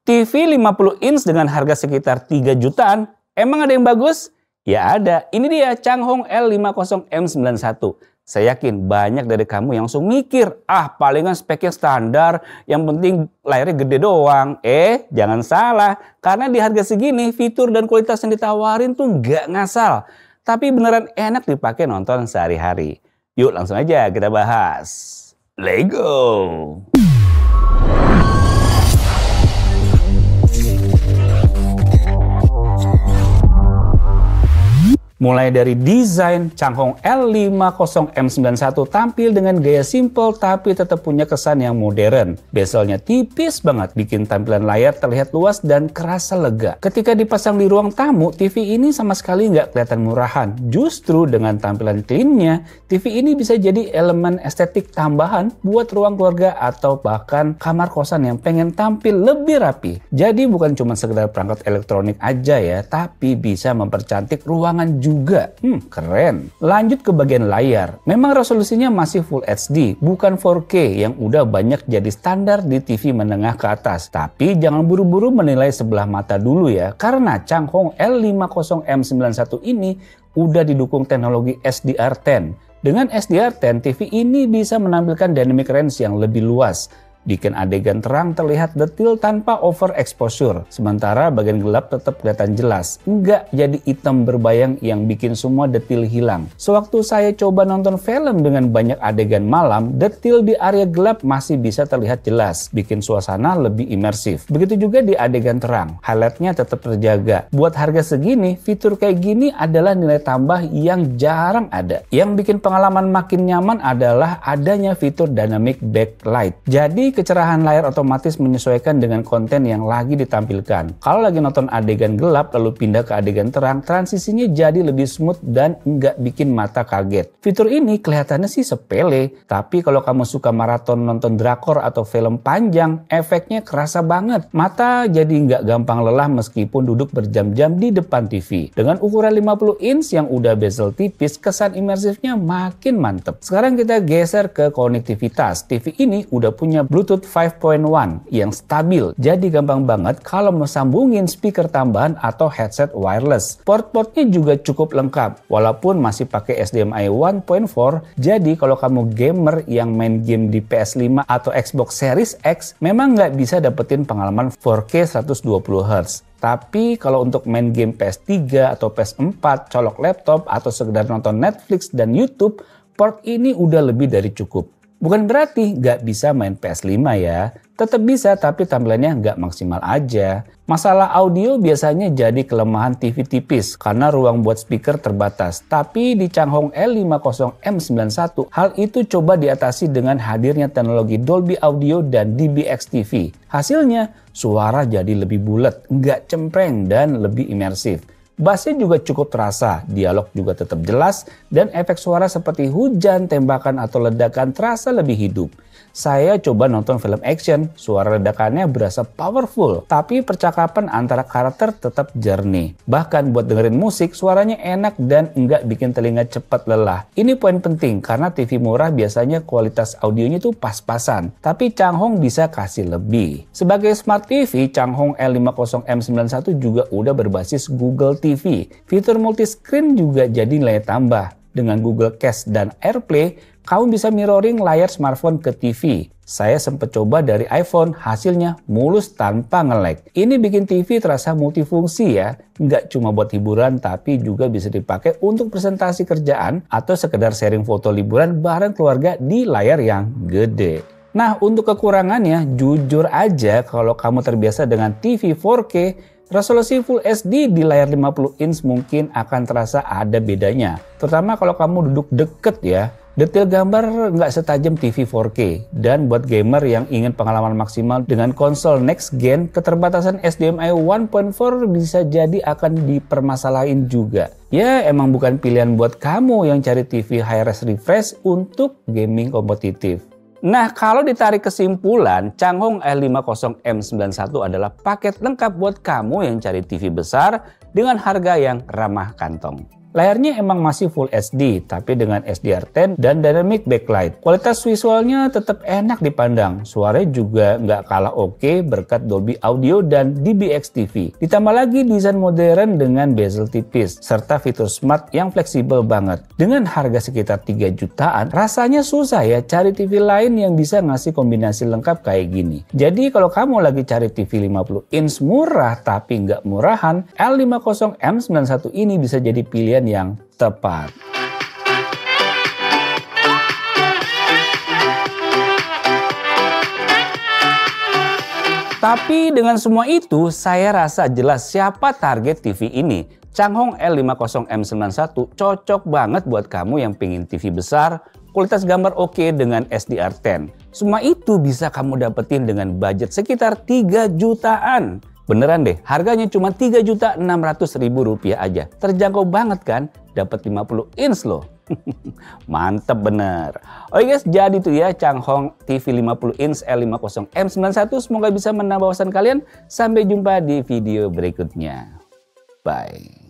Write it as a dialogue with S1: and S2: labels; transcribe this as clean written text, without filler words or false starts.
S1: TV 50 inch dengan harga sekitar 3 jutaan, emang ada yang bagus? Ya ada, ini dia Changhong L50M91. Saya yakin banyak dari kamu yang langsung mikir, palingan speknya standar, yang penting layarnya gede doang. Jangan salah, karena di harga segini fitur dan kualitas yang ditawarin tuh nggak ngasal. Tapi beneran enak dipakai nonton sehari-hari. Yuk langsung aja kita bahas. Let's go! Mulai dari desain, Changhong L50M91 tampil dengan gaya simple tapi tetap punya kesan yang modern. Bezelnya tipis banget, bikin tampilan layar terlihat luas dan kerasa lega. Ketika dipasang di ruang tamu, TV ini sama sekali nggak kelihatan murahan. Justru dengan tampilan clean-nya, TV ini bisa jadi elemen estetik tambahan buat ruang keluarga atau bahkan kamar kosan yang pengen tampil lebih rapi. Jadi bukan cuma sekedar perangkat elektronik aja ya, tapi bisa mempercantik ruangan juga. Keren. Lanjut ke bagian layar. Memang resolusinya masih Full HD, bukan 4K yang udah banyak jadi standar di TV menengah ke atas. Tapi jangan buru-buru menilai sebelah mata dulu ya, karena Changhong L50M91 ini udah didukung teknologi SDR10. Dengan SDR10, TV ini bisa menampilkan dynamic range yang lebih luas, bikin adegan terang terlihat detail tanpa overexposure. Sementara bagian gelap tetap kelihatan jelas. Nggak jadi hitam berbayang yang bikin semua detail hilang. Sewaktu saya coba nonton film dengan banyak adegan malam, detail di area gelap masih bisa terlihat jelas. Bikin suasana lebih imersif. Begitu juga di adegan terang. Highlightnya tetap terjaga. Buat harga segini, fitur kayak gini adalah nilai tambah yang jarang ada. Yang bikin pengalaman makin nyaman adalah adanya fitur dynamic backlight. Jadi kecerahan layar otomatis menyesuaikan dengan konten yang lagi ditampilkan. Kalau lagi nonton adegan gelap lalu pindah ke adegan terang, transisinya jadi lebih smooth dan nggak bikin mata kaget. Fitur ini kelihatannya sih sepele, tapi kalau kamu suka maraton nonton drakor atau film panjang, efeknya kerasa banget. Mata jadi nggak gampang lelah meskipun duduk berjam-jam di depan TV. Dengan ukuran 50 inch yang udah bezel tipis, kesan imersifnya makin mantep. Sekarang kita geser ke konektivitas. TV ini udah punya Bluetooth 5.1 yang stabil, jadi gampang banget kalau mau sambungin speaker tambahan atau headset wireless. Port-portnya juga cukup lengkap, walaupun masih pakai HDMI 1.4, jadi kalau kamu gamer yang main game di PS5 atau Xbox Series X, memang nggak bisa dapetin pengalaman 4K 120Hz. Tapi kalau untuk main game PS3 atau PS4, colok laptop, atau sekedar nonton Netflix dan YouTube, port ini udah lebih dari cukup. Bukan berarti nggak bisa main PS5 ya, tetap bisa tapi tampilannya nggak maksimal aja. Masalah audio biasanya jadi kelemahan TV tipis karena ruang buat speaker terbatas. Tapi di Changhong L50M91, hal itu coba diatasi dengan hadirnya teknologi Dolby Audio dan DBX TV. Hasilnya, suara jadi lebih bulat, nggak cempreng dan lebih imersif. Bassnya juga cukup terasa, dialog juga tetap jelas, dan efek suara seperti hujan, tembakan, atau ledakan terasa lebih hidup. Saya coba nonton film action, suara ledakannya berasa powerful, tapi percakapan antara karakter tetap jernih. Bahkan buat dengerin musik, suaranya enak dan enggak bikin telinga cepat lelah. Ini poin penting, karena TV murah biasanya kualitas audionya tuh pas-pasan, tapi Changhong bisa kasih lebih. Sebagai Smart TV, Changhong L50M91 juga udah berbasis Google TV. Fitur multiscreen juga jadi nilai tambah. Dengan Google Cast dan AirPlay, kamu bisa mirroring layar smartphone ke TV. Saya sempat coba dari iPhone, hasilnya mulus tanpa nge-lag. Ini bikin TV terasa multifungsi ya. Nggak cuma buat hiburan, tapi juga bisa dipakai untuk presentasi kerjaan atau sekedar sharing foto liburan bareng keluarga di layar yang gede. Nah, untuk kekurangannya, jujur aja kalau kamu terbiasa dengan TV 4K, resolusi Full HD di layar 50 inch mungkin akan terasa ada bedanya. Terutama kalau kamu duduk deket ya. Detail gambar nggak setajam TV 4K. Dan buat gamer yang ingin pengalaman maksimal dengan konsol next gen, keterbatasan HDMI 1.4 bisa jadi akan dipermasalahin juga. Ya emang bukan pilihan buat kamu yang cari TV high-res refresh untuk gaming kompetitif. Nah, kalau ditarik kesimpulan, Changhong L50M91 adalah paket lengkap buat kamu yang cari TV besar dengan harga yang ramah kantong. Layarnya emang masih Full HD, tapi dengan SDR10 dan Dynamic Backlight. Kualitas visualnya tetap enak dipandang. Suaranya juga nggak kalah oke berkat Dolby Audio dan DBX TV. Ditambah lagi desain modern dengan bezel tipis, serta fitur smart yang fleksibel banget. Dengan harga sekitar 3 jutaan, rasanya susah ya cari TV lain yang bisa ngasih kombinasi lengkap kayak gini. Jadi kalau kamu lagi cari TV 50 inch murah tapi nggak murahan, L50M91 ini bisa jadi pilihan yang tepat. Tapi dengan semua itu, saya rasa jelas siapa target TV ini. Changhong L50M91 cocok banget buat kamu yang pengen TV besar, kualitas gambar oke dengan SDR10. Semua itu bisa kamu dapetin dengan budget sekitar 3 jutaan. Beneran deh, harganya cuma Rp3.600.000 aja. Terjangkau banget kan? Dapat 50 inch loh. Mantep bener. Oke guys, jadi itu ya Changhong TV 50 inch L50M91. Semoga bisa menambah wawasan kalian. Sampai jumpa di video berikutnya. Bye.